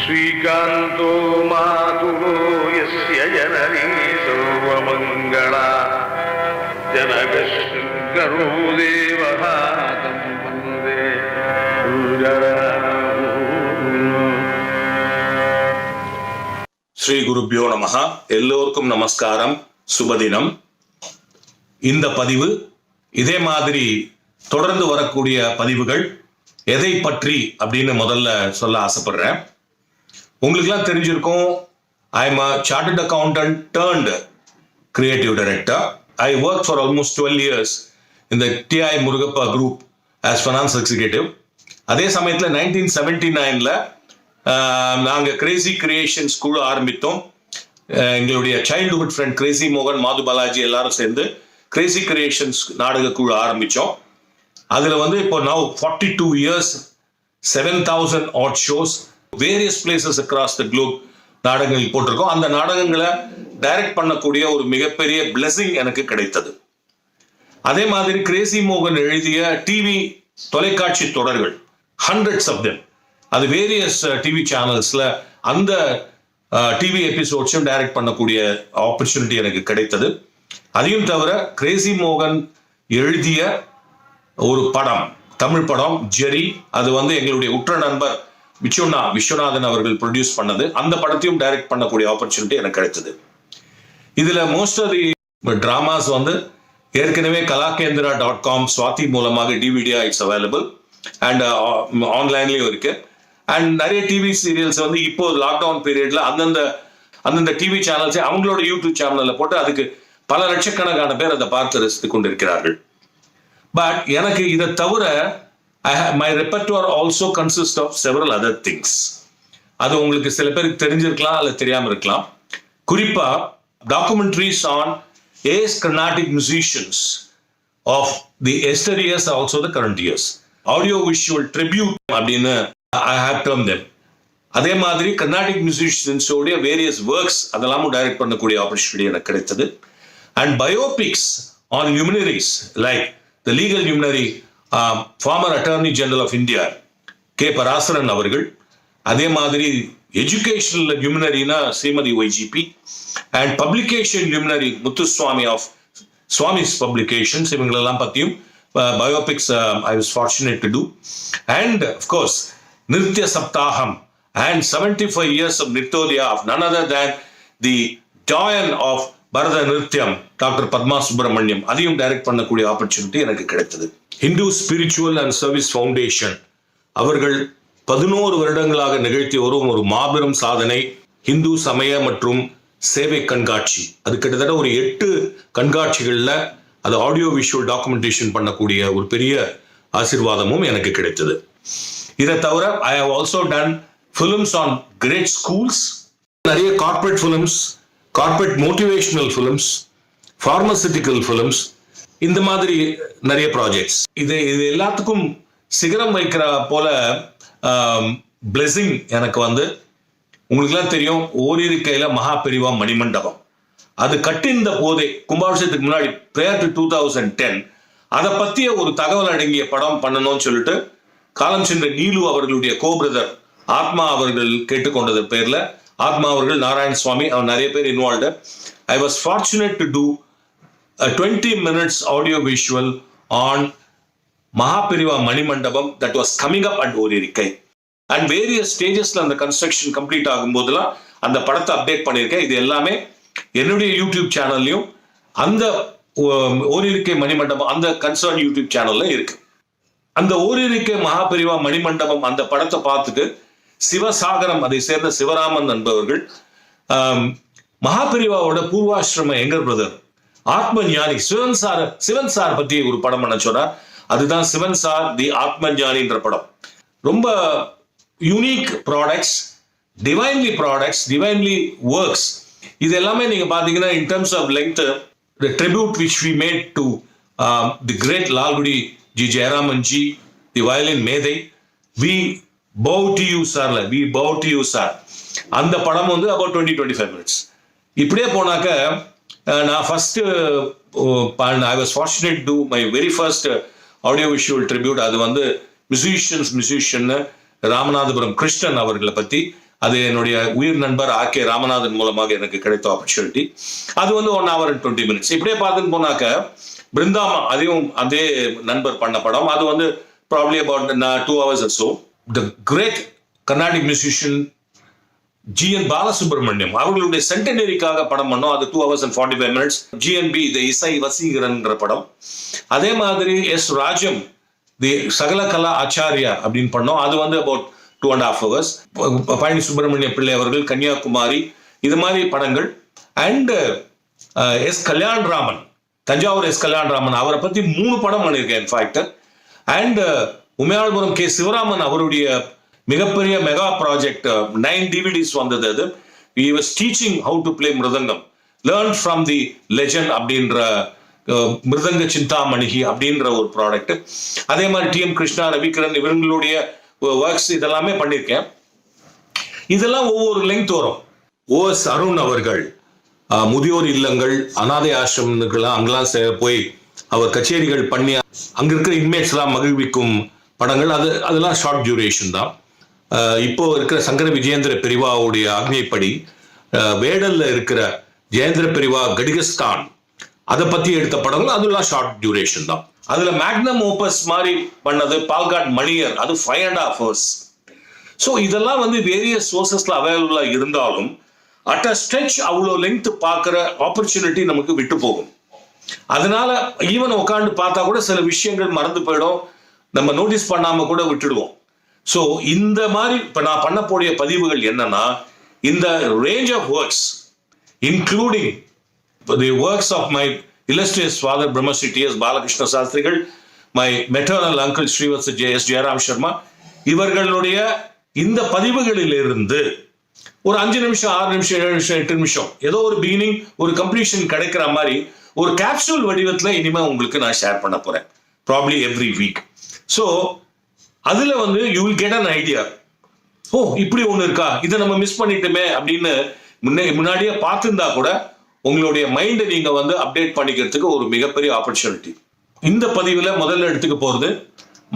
ஸ்ரீகாந்தோ மாதுலோ யஸ்ய ஜனனி சர்வமங்களா ஜனகஸ்கரோ தேவஹ தம் வந்தே ஸ்ரீ குருப்யோ நமஹ. எல்லோருக்கும் நமஸ்காரம், சுபதினம். இந்த பதிவு இதே மாதிரி தொடர்ந்து வரக்கூடிய பதிவுகள் எதை பற்றி அப்படின்னு முதல்ல சொல்ல ஆசைப்படுறேன். உங்களுக்குலாம் தெரிஞ்சிருக்கும், I am a chartered accountant turned creative director. I worked for almost 12 years in the TI Murugappa group as finance executive. அதே சமயத்தில் 1979ல நாங்கள் கிரேசி கிரியேஷன்ஸ் குழு ஆரம்பித்தோம். எங்களுடைய சைல்டுஹுட் ஃப்ரெண்ட் கிரேசி மோகன், மாது பாலாஜி எல்லாரும் சேர்ந்து கிரேசி கிரியேஷன்ஸ் நாடக குழு ஆரம்பித்தோம். அதில் இப்போ now 42 years, 7,000 odd shows, various places across the globe நாடகங்கள் போட்டிருக்கோம். அந்த நாடகங்களை டைரக்ட் பண்ணக்கூடிய ஒரு மிகப்பெரிய பிளெஸிங் எனக்கு கிடைத்தது. அதே மாதிரி கிரேசி மோகன் எழுதிய டிவி தொலைக்காட்சி தொடர்கள், hundreds of them, அது வேரியஸ் டிவி சேனல்ஸ்ல அந்த டிவி எபிசோட்ஸும் டைரக்ட் பண்ணக்கூடிய ஆப்பர்ச்சுனிட்டி எனக்கு கிடைத்தது. அதையும் தவிர கிரேசி மோகன் எழுதிய ஒரு படம், தமிழ் படம் ஜெரி, அது எங்களுடைய உற்ற நண்பர் விஸ்வநாதன் அவர்கள் ப்ரொடியூஸ் பண்ணது. அந்த படத்தையும் டைரக்ட் பண்ணக்கூடிய ஆப்பர்ச்சுனிட்டி எனக்கு கிடைத்தது. இதுல மோஸ்ட் ஆஃப் தி டிராமாஸ் ஏற்கனவே கலாகேந்திரா.com ஸ்வாதி மூலமாக டிவிடியா இட்ஸ் அவைலபிள் அண்ட் ஆன்லைன்லயும் இருக்கு. அண்ட் நிறைய டிவி சீரியல்ஸ் இப்போ லாக்டவுன் பீரியட்ல அந்தந்த டிவி சேனல்ஸ் அவங்களோட யூடியூப் சேனல்ல போட்டு அதுக்கு பல லட்சக்கணக்கான பேர் அதை பார்த்து ரசித்துக் கொண்டிருக்கிறார்கள். பட் எனக்கு இதை தவிர my repertoire also consists of several other things. அது உங்களுக்கு சில பேருக்கு தெரிஞ்சிருக்கலாம் அல்ல தெரியாம இருக்கலாம். குறிப்பா documentaries on ace Carnatic musicians of the yesteryears, also the current years, audio visual tribute அப்படின்னு I have termed them. அதே மாதிரி கர்நாடிக் மியூசிஷியன்ஸோடைய வேரியஸ் ஒர்க்ஸ் அதெல்லாமும் டைரக்ட் பண்ணக்கூடிய ஆப்பர்ச்சுனிட்டி எனக்கு கிடைத்தது. And biopics on luminaries like the legal luminary former attorney general of India K Parasaran அவர்கள், அதே மாதிரி எஜுகேஷனல் luminaryனா Shrimati YGP, and publication luminary Muthuswamy of Swamis publications, இவங்களெல்லாம் பற்றியும் biopics I was fortunate to do. And of course Nritya Saptaham and 75 years of Nritodaya of none other than the doyen of Bharata Nrityam, Dr. Padma Subramaniam, அதையும் direct பண்ணக்கூடிய opportunity எனக்கு கிடைத்தது. Hindu spiritual and service foundation அவர்கள் 11 வருடங்களாக நிகழ்த்தி வரும் ஒரு மாபெரும் சாதனை ஹிந்து சமய மற்றும் சேவை கண்காட்சி. அது கிட்டத்தட்ட ஒரு 8 கண்காட்சிகள்ல அது ஆடியோ விஷுவல் டாக்குமெண்டேஷன் பண்ணக்கூடிய ஒரு பெரிய ஆசீர்வாதமும் எனக்கு கிடைத்தது. இதை தவிர I have also done films on great schools, நிறைய corporate films, corporate motivational films, pharmaceutical films, இந்த மாதிரி நிறைய ப்ராஜெக்ட்ஸ். இது எல்லாத்துக்கும் சிகரம் வைக்கிற போல பிளெஸிங் எனக்கு உங்களுக்குலாம் தெரியும், ஓரிருக்கையில மகா பெரிவா மணிமண்டபம் அது கட்டிந்த போதே கும்பாபிஷேகத்துக்கு முன்னாடி prior to 2010 அதை பத்திய ஒரு தகவல் அடங்கிய படம் பண்ணணும்னு சொல்லிட்டு காலம் சென்ற நீலு அவர்களுடைய கோபிரதர் ஆத்மா அவர்கள் கேட்டுக்கொண்டது பேர்ல, ஆத்மா அவர்கள், நாராயண சுவாமி, அவர் நிறைய பேர் involved. I was fortunate to do 20 minutes audio visual on Mahaperiva Manimandapam that was coming up at Orirukkai. And various ஸ்டேஜஸ்ல அந்த கன்ஸ்ட்ரக்ஷன் கம்ப்ளீட் ஆகும் போதெல்லாம் அந்த படத்தை அப்டேட் பண்ணியிருக்கேன். இது எல்லாமே என்னுடைய யூடியூப் சேனல்லையும் அந்த ஓரிருக்கை மணிமண்டபம் அந்த கன்சர்ன் யூடியூப் சேனல்ல இருக்கு. அந்த ஓரிருக்கை மகாபெரிவா மணிமண்டபம் அந்த படத்தை பார்த்துட்டு சிவசாகரம் அதை சேர்ந்த சிவராமன் என்பவர்கள் மகாபெரிவாவோட பூர்வாசிரம எங்கர் பிரதர் ஆத்ம ஞானி சிவன் சார் பத்தி ஒரு படம் பண்ண சொன்னார். அதுதான் சிவன் சார் தி ஆத்ம ஞானின்ற படம். ரொம்ப யூனிக் ப்ராடக்ட்ஸ், டிவைன்லி ஒர்க்ஸ். இது எல்லாமே நீங்க பாத்தீங்கன்னா in terms of length, the tribute which we made to the great Lalgudi G Jayaraman G, the violin மேதை, we bow to you sir, அந்த படம் about 20-25 minutes. இப்படியே போனாக்க நான் first I was fortunate to do my very first audio visual tribute. அது musician Ramanathapuram Krishnan அவர்களை பத்தி, அது என்னுடைய உயிர் நண்பர் ஆர் கே ராமநாதன் மூலமாக எனக்கு கிடைத்த ஆப்பர்ச்சுனிட்டி. அது வந்து 1 hour and 20 minutes. இப்படியே பார்த்துன்னு போனாக்க பிருந்தாமா அதையும் அதே நண்பர் பண்ண படம். அது வந்து probably about 2 hours or so. The great Carnatic musician G N Balasubramaniam அவர்களுடைய சென்டனரிக்காக படம் பண்ணோம். அது 2 hours and 45 minutes. ஜிஎன்பி த இசை வசீகரன்ற படம். அதே மாதிரி எஸ் ராஜம் தி சகல கலா ஆச்சாரியா அப்படின்னு பண்ணோம். அது வந்து அபவுட் 2.5 hours. பழனி சுப்பிரமணிய பிள்ளை அவர்கள் கன்னியாகுமரி, இது மாதிரி படங்கள். And S Kalyanaraman, Thanjavur S Kalyanaraman, அவரை பத்தி 3 படம் பண்ணியிருக்கேன் in fact. And Umayalpuram K Sivaraman அவருடைய மிகப்பெரிய மெகா ப்ராஜெக்ட் 9 DVDs வந்தது. அது he was teaching how to play mridangam, learn from the legend அப்படின்ற மிருதங்க சிந்தாமணிகி அப்படின்ற ஒரு ப்ராடக்ட். அதே மாதிரி TM கிருஷ்ணா, ரவிகரன் இவங்களுடைய ஒர்க்ஸ் இதெல்லாமே பண்ணியிருக்கேன். இதெல்லாம் ஒவ்வொரு லெங்த் வரும். OS அருண் அவர்கள் முதியோர் இல்லங்கள், அனாதை ஆசிரமங்கள்லாம் அங்கெல்லாம் போய் அவர் கச்சேரிகள் பண்ணி அங்க இருக்கிற இன்மேட்ஸ் எல்லாம் மகிழ்விக்கும் படங்கள். அதெல்லாம் ஷார்ட் டியூரேஷன் தான். இப்போ இருக்கிற சங்கர விஜயேந்திர பெரிவாவுடைய ஆக்ஞைப்படி வேடல்ல இருக்கிற ஜெயேந்திர பெரிவா கடிகஸ்தான் அதை பத்தி எடுத்த படங்கள் அதெல்லாம் ஷார்ட் டியூரேஷன் தான். அதுல மேக்னம் ஓபஸ் மாதிரி பண்ணது பால்காட் மணியர், அது 5.5 hours. ஸோ இதெல்லாம் வந்து வேரியஸ் சோர்சஸ்ல அவைலபிளா இருந்தாலும் அட் அ ஸ்ட்ரெச் அவ்வளோ லெங்த் பார்க்குற ஆப்பர்ச்சுனிட்டி நமக்கு விட்டு போகும். அதனால ஈவன் உட்காந்து பார்த்தா கூட சில விஷயங்கள் மறந்து போயிடும், நம்ம நோட்டீஸ் பண்ணாம கூட விட்டுடுவோம். ஸோ இந்த மாதிரி இப்போ நான் பண்ண போடிய பதிவுகள் என்னன்னா, இந்த range of works including the works of my illustrious father Brahmashri T.S. Balakrishna Sastrigal, my maternal uncle Srivatsa J.S. Jairam Sharma, இவர்களுடைய இந்த பதிவுகளிலிருந்து ஒரு 5 நிமிஷம் 6 நிமிஷம் 7 நிமிஷம் 8 நிமிஷம் ஏதோ ஒரு பிகினிங் ஒரு கம்ப்ளீஷன் கிடைக்கிற மாதிரி ஒரு கேப்சூல் வடிவத்தில் இனிமே உங்களுக்கு நான் ஷேர் பண்ண போறேன், ப்ராப்ளி எவ்ரி வீக். ஸோ அதுல வந்து you will get an idea, ஓ இப்படி ஒன்று இருக்கா, இதை நம்ம மிஸ் பண்ணிட்டோமே அப்படின்னு முன்னாடியே பார்த்துருந்தா கூட உங்களுடைய மைண்டை நீங்க வந்து அப்டேட் பண்ணிக்கிறதுக்கு ஒரு மிகப்பெரிய ஆப்பர்ச்சுனிட்டி. இந்த பதிவுல முதல்ல எடுத்துக்க போறது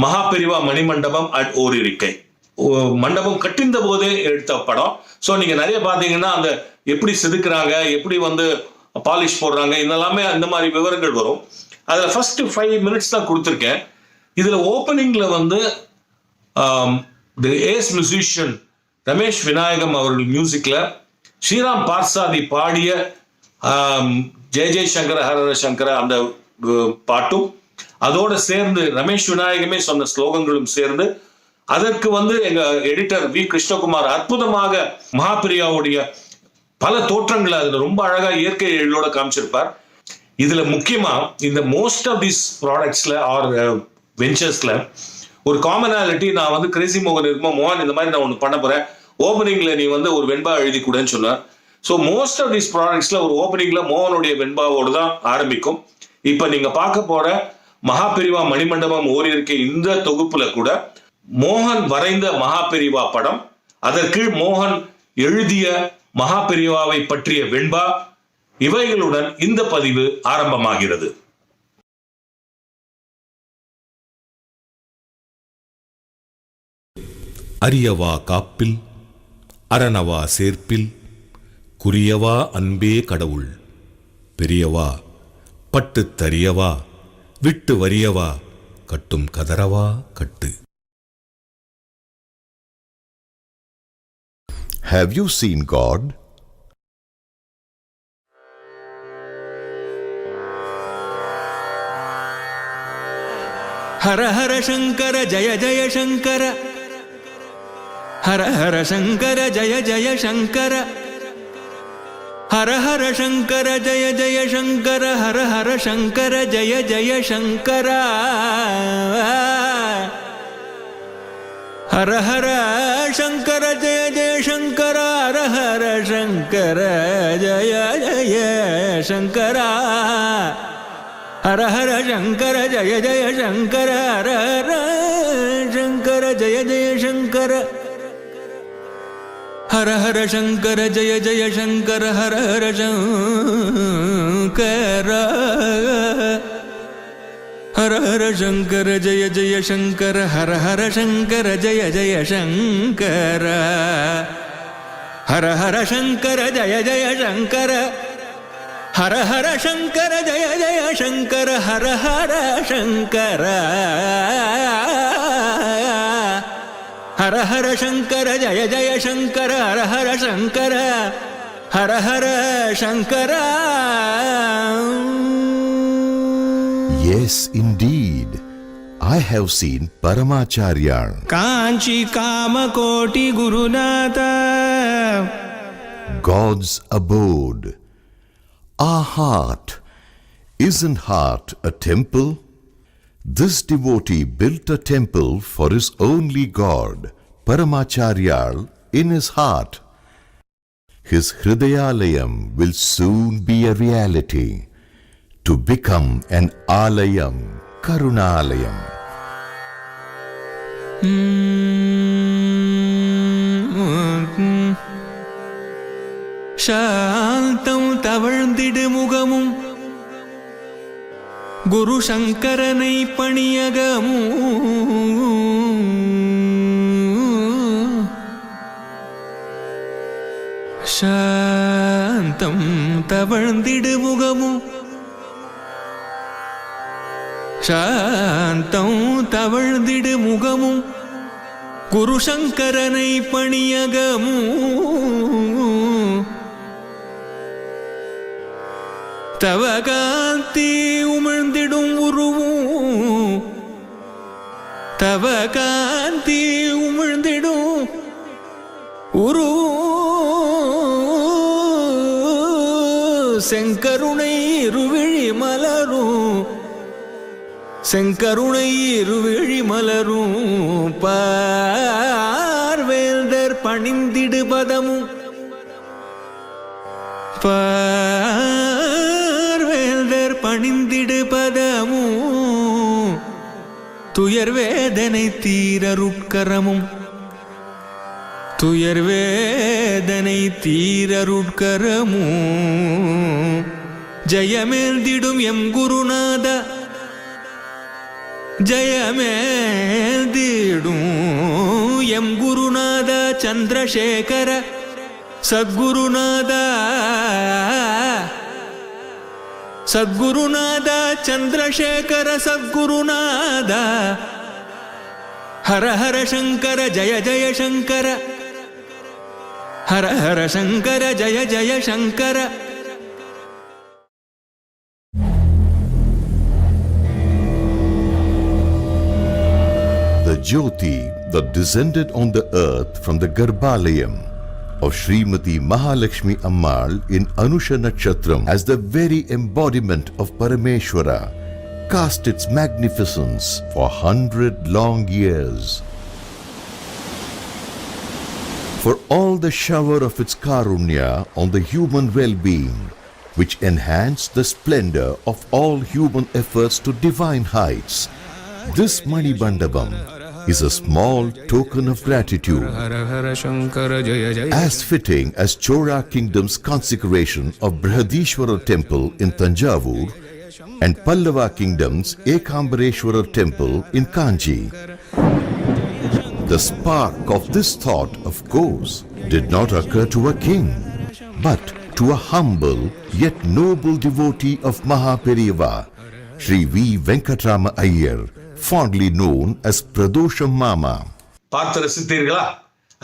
மகாபெரிவா மணிமண்டபம் அட் ஓரிருக்கை. மண்டபம் கட்டிந்த போதே எடுத்த படம். ஸோ நீங்க நிறைய பார்த்தீங்கன்னா அந்த எப்படி செதுக்குறாங்க, எப்படி வந்து பாலிஷ் போடுறாங்க, இதெல்லாமே அந்த மாதிரி விவரங்கள் வரும். அதில் ஃபர்ஸ்ட் 5 minutes தான் கொடுத்துருக்கேன். இதுல ஓப்பனிங்ல வந்து ஏஸ் மியூசிஷியன் ரமேஷ் விநாயகம் அவர்கள் மியூசிக்ல ஸ்ரீராம் பார்சாதி பாடிய ஜெய ஜெய சங்கர ஹர சங்கர அந்த பாட்டும் அதோட சேர்ந்து ரமேஷ் விநாயகமே சொன்ன ஸ்லோகங்களும் சேர்ந்து அதற்கு வந்து எங்க எடிட்டர் வி கிருஷ்ணகுமார் அற்புதமாக மகாபிரியாவுடைய பல தோற்றங்களை அதுல ரொம்ப அழகா இயற்கை எழிலோட காமிச்சிருப்பார். இதுல முக்கியமா இந்த மோஸ்ட் ஆஃப் தீஸ் ப்ராடக்ட்ஸ்ல ஆர் வெஞ்சர்ஸ்ல ஒரு காமனாலிட்டி, நான் வந்து கிரேசி மோகன் இருக்குமோ மோகன் இந்த மாதிரி நான் ஒன்று பண்ண போறேன், ஓப்பனிங்ல நீ வந்து ஒரு வெண்பா எழுதி கூடன்னு சொன்னார். ஸோ மோஸ்ட் ஆஃப் தீஸ் ப்ராடக்ட்ஸ்ல ஒரு ஓப்பனிங்ல மோகனுடைய வெண்பாவோடு தான் ஆரம்பிக்கும். இப்ப நீங்க பார்க்க போற மகாபெரிவா மணிமண்டபம் ஓரிருக்கை இந்த தொகுப்புல கூட மோகன் வரைந்த மகாபெரிவா படம், அதற்கு மோகன் எழுதிய மகாபெரிவாவை பற்றிய வெண்பா, இவைகளுடன் இந்த பதிவு ஆரம்பமாகிறது. அரியவா காப்பில் அரணவா சேர்ப்பில் குறியவா அன்பே கடவுள் பெரியவா பட்டு தரியவா விட்டு வரியவா கட்டும் கதறவா கட்டு. Have you seen God? हर हर शंकर जय जय शंकर, हर हर शंकर जय जय शंकर, हर हर शंकर जय जय शंकर, हर हर शंकर जय जय शंकर, हर हर शंकर जय जय शंकर, हर हर शंकर जय जय शंकर, हर हर शंकर जय जय शंकर, हर हर शंकर जय जय शंकर, हर हर शंकर जय जय शंकर, हर हर शंकर, हर हर शंकर जय जय शंकर, हर हर शंकर जय जय शंकर, ஹர ஹர சங்கர ஜய ஜய சங்கர ஹர ஹர சங்கர ஜய ஜய சங்கர ஹர ஹர சங்கர ஹர ஹர சங்கர ஜய ஜய Sankara Hara Hara Sankara Hara Hara Sankara. Yes, indeed. I have seen Paramacharya. காஞ்சி காமகோட்டி குருநாதா, God's abode. Our heart. Isn't heart a temple? This devotee built a temple for his only God, Paramacharya, in his heart. His Hridayalayam will soon be a reality, to become an Alayam, Karunalayam. சாந்தம் தவழ்ந்திடு முகமும் குரு சங்கரனை பணியகமும் சாந்தம் தவழ்ந்திடு முகமும் சாந்தம் தவழ்ந்திடு முகமும் குரு சங்கரனை பணியகமும் தவகாந்தி உமிழ்ந்திடும் உருவும் தவகாந்தி உமிழ்ந்திடும் உருவும் செங்கருணை இருவிழி மலரும் செங்கருணை இருவிழி மலரும் பார்வேந்தர் பணிந்திடு பதமும் பார்வேந்தர் பணிந்திடு பதமும் துயர் வேதனை தீரருட்கரமும் துயர் வேதனை தீரருட்கரமும் ஜெயமேந்திடும் M Gurunatha ஜெயமேந்திடும் M Gurunatha Chandrasekhar Sadgurunath Sadgurunath Chandrasekhar Sadgurunath Hara Hara Sankara Jaya Jaya Sankara Hara Hara Sankara Jaya Jaya Sankara. The Jyoti that descended on the earth from the Garbhalayam of Srimati Mahalakshmi Ammal in Anusha Nakshatram as the very embodiment of Parameshwara cast its magnificence for 100 long years. For all the shower of its karunya on the human well-being, which enhanced the splendor of all human efforts to divine heights, this Manibandabam is a small token of gratitude, as fitting as Chora kingdom's consecration of Brihadishwara temple in Tanjavur and Pallava kingdom's Ekambareshwara temple in Kanchi. The spark of this thought, of course, did not occur to a king, but to a humble yet noble devotee of Mahaperiyava, Sri V. Venkatrama Iyer, fondly known as Pradosham Mama. பார்த்து ரசித்தீர்களா?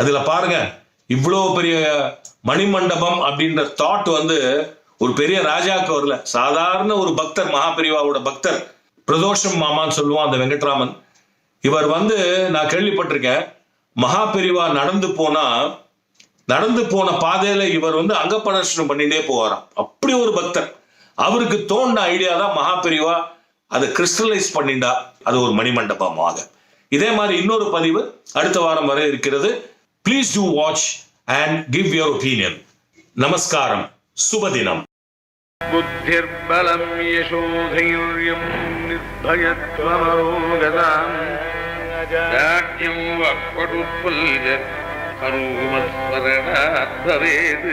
அதுல பாருங்க, இவ்வளவு பெரிய மணிமண்டபம் அப்படின்ற thought வந்து ஒரு பெரிய ராஜாவுக்கு வரல. சாதாரண ஒரு பக்தர், மகாபெரிவாவோட பக்தர், பிரதோஷம் மாமான்னு சொல்லுவான் அந்த வெங்கட்ராமன். இவர் வந்து நான் கேள்விப்பட்டிருக்கேன், மகாபெரிவா நடந்து போன பாதையில இவர் வந்து அங்கப்பிரதட்சணம் பண்ணிட்டே போவாராம். அப்படி ஒரு பக்தர். அவருக்கு தோன்ற ஐடியா தான் மகாபெரிவா அதை கிறிஸ்டலைஸ் பண்ணிண்டா அது ஒரு மணிமண்டபமாக. இதே மாதிரி இன்னொரு பதிவு அடுத்த வாரம் வரை இருக்கிறது. Please do watch and give your opinion. நமஸ்காரம், சுபதினம். புத்திர்பலம் யசோதைர்யம் நிர்பயத்வமரோகதாம் ராஜ்யம் வக்படுத்பல்ய கருமஸ்மரணாத் பவேத்.